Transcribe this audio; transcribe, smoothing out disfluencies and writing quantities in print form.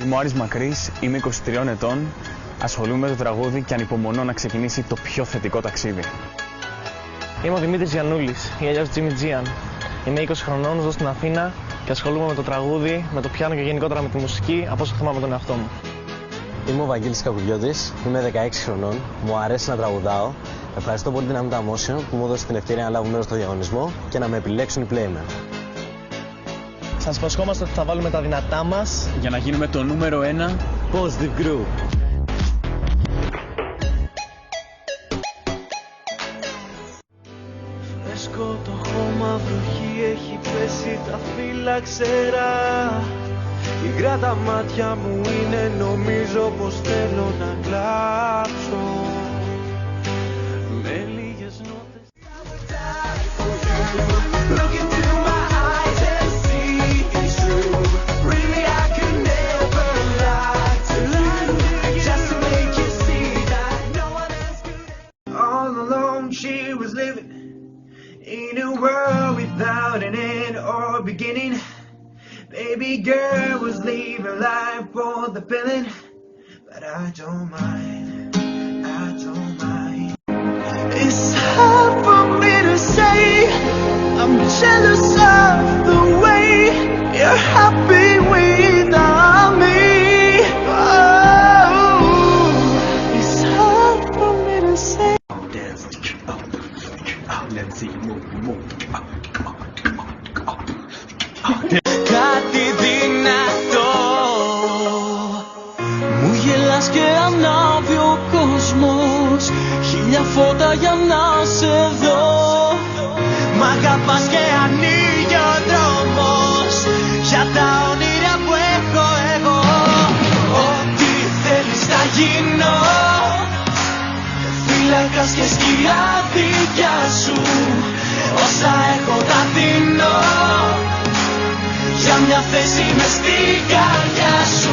Είμαι ο Άρης Μακρύς, είμαι 23 ετών, ασχολούμαι με το τραγούδι και ανυπομονώ να ξεκινήσει το πιο θετικό ταξίδι. Είμαι ο Δημήτρης Γιαννούλης, ή αλλιώς Jimmy Gian. Είμαι 20 χρονών, ζω στην Αθήνα και ασχολούμαι με το τραγούδι, με το πιάνο και γενικότερα με τη μουσική από όσο θυμάμαι τον εαυτό μου. Είμαι ο Βαγγέλης Κακουβιώτης, είμαι 16 χρονών, μου αρέσει να τραγουδάω. Ευχαριστώ πολύ την Amita Motion που μου έδωσε την ευκαιρία να λάβω μέρος στο διαγωνισμό και να με επιλέξουν οι Playmen. Σας υποσχόμαστε ότι θα βάλουμε τα δυνατά μας Για να γίνουμε το νούμερο 1 Positive Group. Φρέσκο το χώμα, βροχή έχει πέσει τα φύλλα ξερά. Υγρά τα μάτια μου είναι, νομίζω πως θέλω να κλάψω. Με λίγες νότες. She was living in a world without an end or beginning. Baby girl was living life for the feeling, but I don't mind, I don't mind. It's hard for me to say I'm jealous of the way you're happy without me. Oh, it's hard for me to say. Let's see, move. Κάτι δυνατό. Μου γελάς και ανάβει ο κόσμος, χίλια φώτα για να σε δω. Μ' αγαπάς και ανοίγει ο δρόμος για τα όνειρα που έχω εγώ. Ό,τι θέλεις θα γίνω, φύλακας και σκιά δικιά σου. Όσα έχω τα δίνω για μια θέση μες στην καρδιά σου.